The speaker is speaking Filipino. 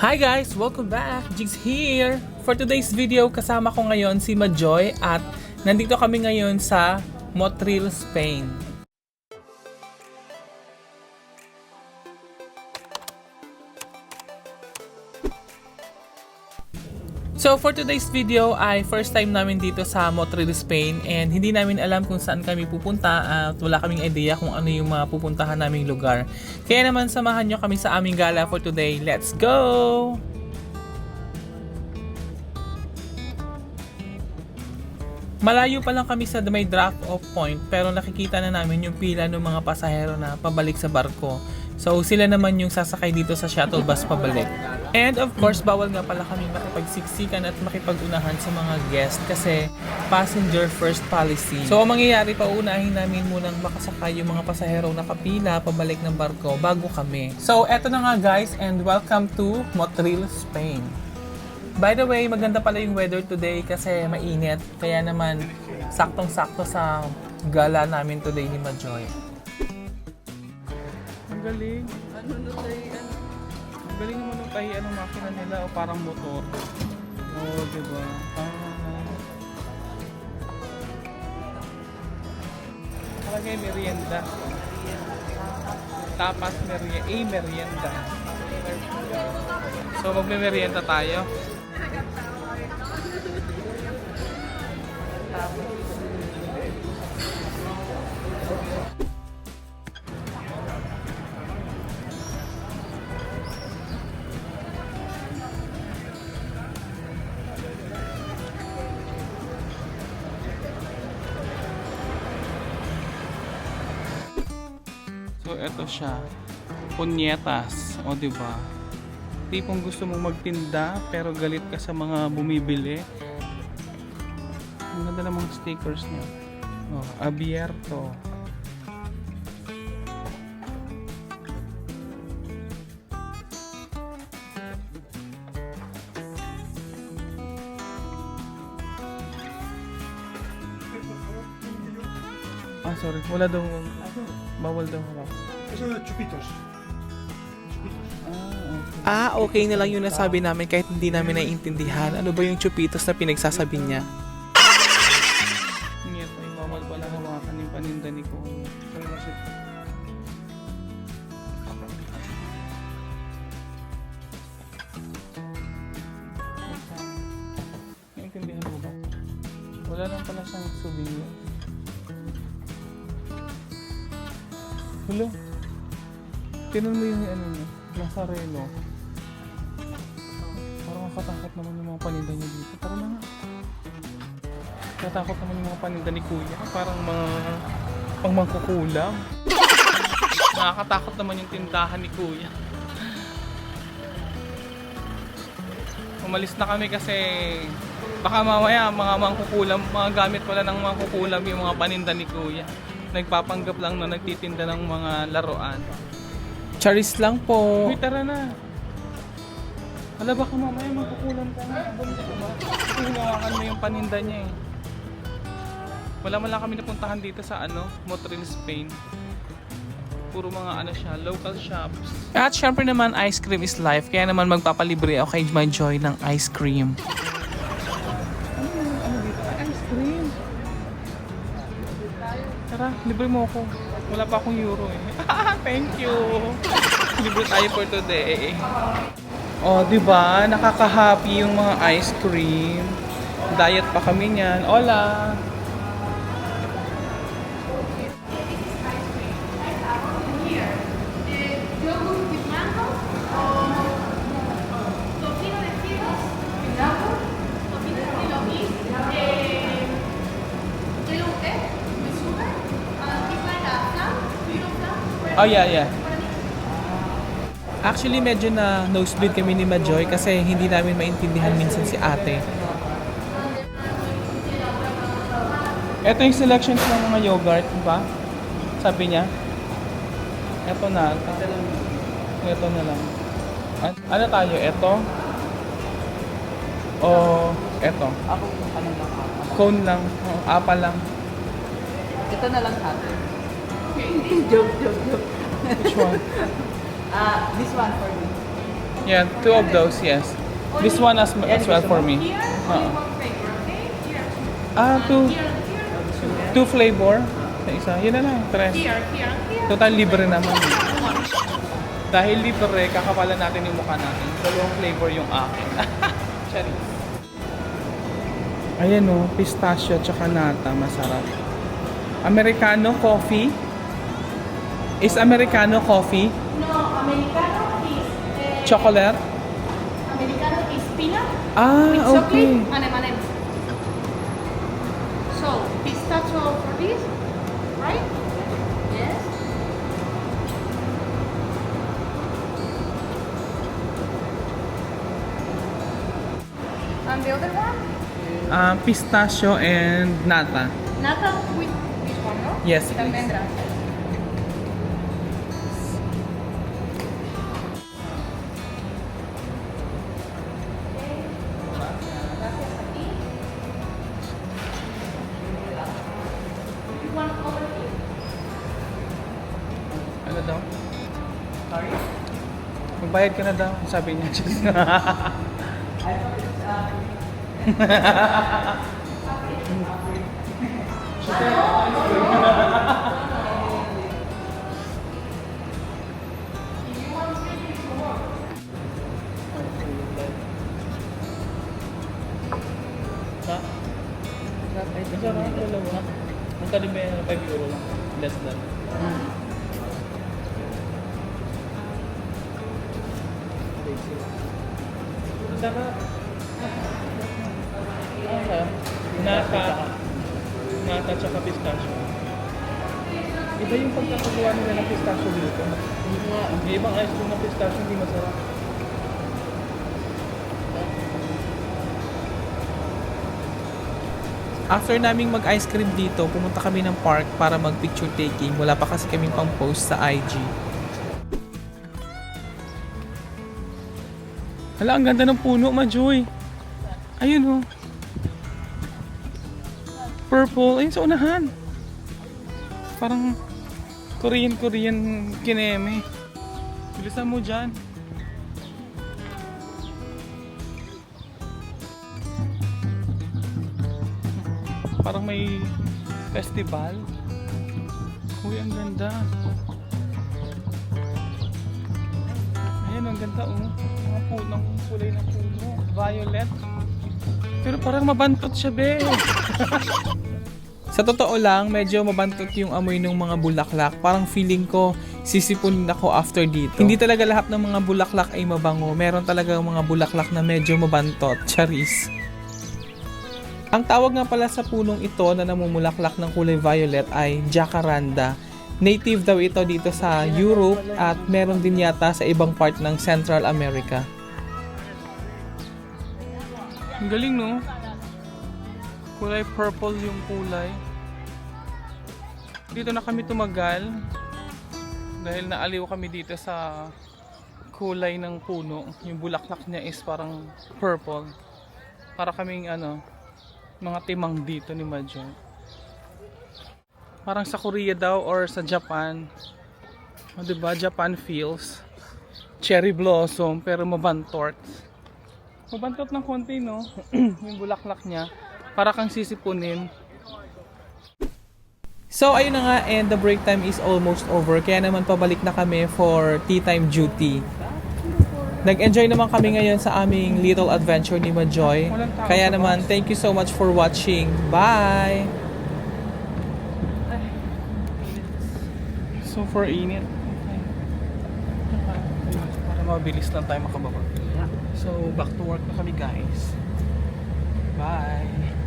Hi guys! Welcome back! Jigs here! For today's video, kasama ko ngayon si Majoy at nandito kami ngayon sa Motril, Spain. So for today's video ay first time namin dito sa Motril, Spain and hindi namin alam kung saan kami pupunta at wala kaming idea kung ano yung mga pupuntahan naming lugar. Kaya naman samahan nyo kami sa aming gala for today. Let's go! Malayo pa lang kami sa may drop-off point pero nakikita na namin yung pila ng mga pasahero na pabalik sa barko. So sila naman yung sasakay dito sa shuttle bus pabalik. And of course, bawal nga pala kami makipagsiksikan at makipag-unahan sa mga guest kasi passenger first policy. So ang mangyayari, paunahin namin munang makasakay yung mga pasahero nakapila pabalik ng barko bago kami. So eto na nga guys, and welcome to Motril, Spain. By the way, maganda pala yung weather today kasi mainit. Kaya naman, saktong-sakto sa gala namin today ni Majoy. Ang galing. Ang galing naman yung tahian ng makina nila o parang motor. Oo, diba? Palagay merienda. Tapas merienda. So magme-merienda tayo. So eto siya, punyetas, o diba? Tipong gusto mong magtinda pero galit ka sa mga bumibili. Ang ganda ng mga stickers niya. Oh, abierto. Ah, sorry. Wala daw. Bawal daw harap. Eso de chupitos. Ah, okay na lang yung nasabi namin kahit hindi namin naiintindihan. Ano ba yung chupitos na pinagsasabi niya? Ngit, ay bawal pala hawakan yung paninda ni ko. Naiintindihan mo ba? Wala lang pala siyang souvenir. Hello? Tinan mo yung ano niya, Nazareno. Parang nakatakot naman yung mga paninda niya dito. Parang na nga. Nakatakot naman yung mga paninda ni Kuya. Parang mga pang mangkukulam. Nakakatakot naman yung tindahan ni Kuya. Umalis na kami kasi baka mamaya mga mangkukulam, mga gamit pala ng mga kukulam yung mga paninda ni Kuya. Nagpapanggap lang na nagtitinda ng mga laruan. Charis lang po. Uy, tara na. Hala, baka mamaya magkukulam ka na. Bumili ka ba? Kasi hinawakan mo yung paninda niya eh. Wala man lang kami napuntahan dito sa Motril, Spain. Puro mga siya, local shops. At syempre naman, ice cream is life. Kaya naman magpapalibre ako kay Majoy ng ice cream. Ano dito? Ice cream. Tara, libre mo ako. Wala pa akong euro eh. Thank you. Libre tayo for today. Oh, di ba? Nakaka-happy yung mga ice cream. Diet pa kami niyan. Hola. Oh yeah. Actually medyo na nosebleed kami ni Majoy kasi hindi namin maintindihan minsan si ate. Ito yung selections ng mga yogurt, di ba? Sabi niya. Ito na. Ito na lang. Ano tayo? Ito? O ito? Ako, ano lang ako. Cone lang. Apple lang. Ito na lang sa atin. joke. Which one? This one for me. Yeah, two of those, yes. This one as well for me. Two flavor. Sa isa. Yun na lang, tres. Total libre naman. Dahil libre, kakapalan natin yung mukha natin. Dalawang flavor yung akin. Charis. Ayan o, pistachio tsaka nata, masarap. Americano coffee. Is Americano coffee? No, Americano is Chocolate? Americano is peanut Ah, with okay. chocolate and M&M's. So pistachio for this, right? Yes. And the other one, Pistachio and nata. nata with this one, no? Yes, With please. almendras. Gracias a ti. One over here. Ano daw? Sorry? Magbayad ka na daw, sabi niya. Ha? Masarap, dalawa. Ang talim ba 5 euro lang? Less than. Masarap. Okay. Nata tsaka pistachio. Iba yung pagkakagawa nila ng pistachio dito. May ibang ice cream ng pistachio hindi masarap. After naming mag-ice cream dito, pumunta kami ng park para mag-picture taking. Wala pa kasi kaming pang post sa IG. Hala, ang ganda ng puno, Majoy. Ayun oh. Purple. Ayun sa unahan. Parang Korean kineme. Bilisan mo dyan. Parang may festival. Uy, ang ganda. Ayan, ang ganda oh. Mga punong kulay ng puno. Violet. Pero parang mabantot siya, be. Sa totoo lang, medyo mabantot yung amoy ng mga bulaklak. Parang feeling ko, sisipunin ako after dito. Hindi talaga lahat ng mga bulaklak ay mabango. Meron talaga mga bulaklak na medyo mabantot. Charis. Ang tawag nga pala sa punong ito na namumulaklak ng kulay violet ay jacaranda. Native daw ito dito sa Europe at meron din yata sa ibang part ng Central America. Ang galing, no? Kulay purple yung kulay. Dito na kami tumagal dahil naaliw kami dito sa kulay ng puno. Yung bulaklak niya is parang purple. Para kaming mga timang dito ni Majo. Parang sa Korea daw or sa Japan. O diba? Japan feels. Cherry blossom pero mabantot. Mabantot ng konti, no? Yung bulaklak niya. Para kang sisipunin. So ayun na nga, and the break time is almost over. Kaya naman pabalik na kami for tea time duty. Nag-enjoy naman kami ngayon sa aming little adventure ni Majoy. Kaya naman, thank you so much for watching. Bye! Super init. Para mabilis lang tayo makababa. So, back to work na kami, guys. Bye!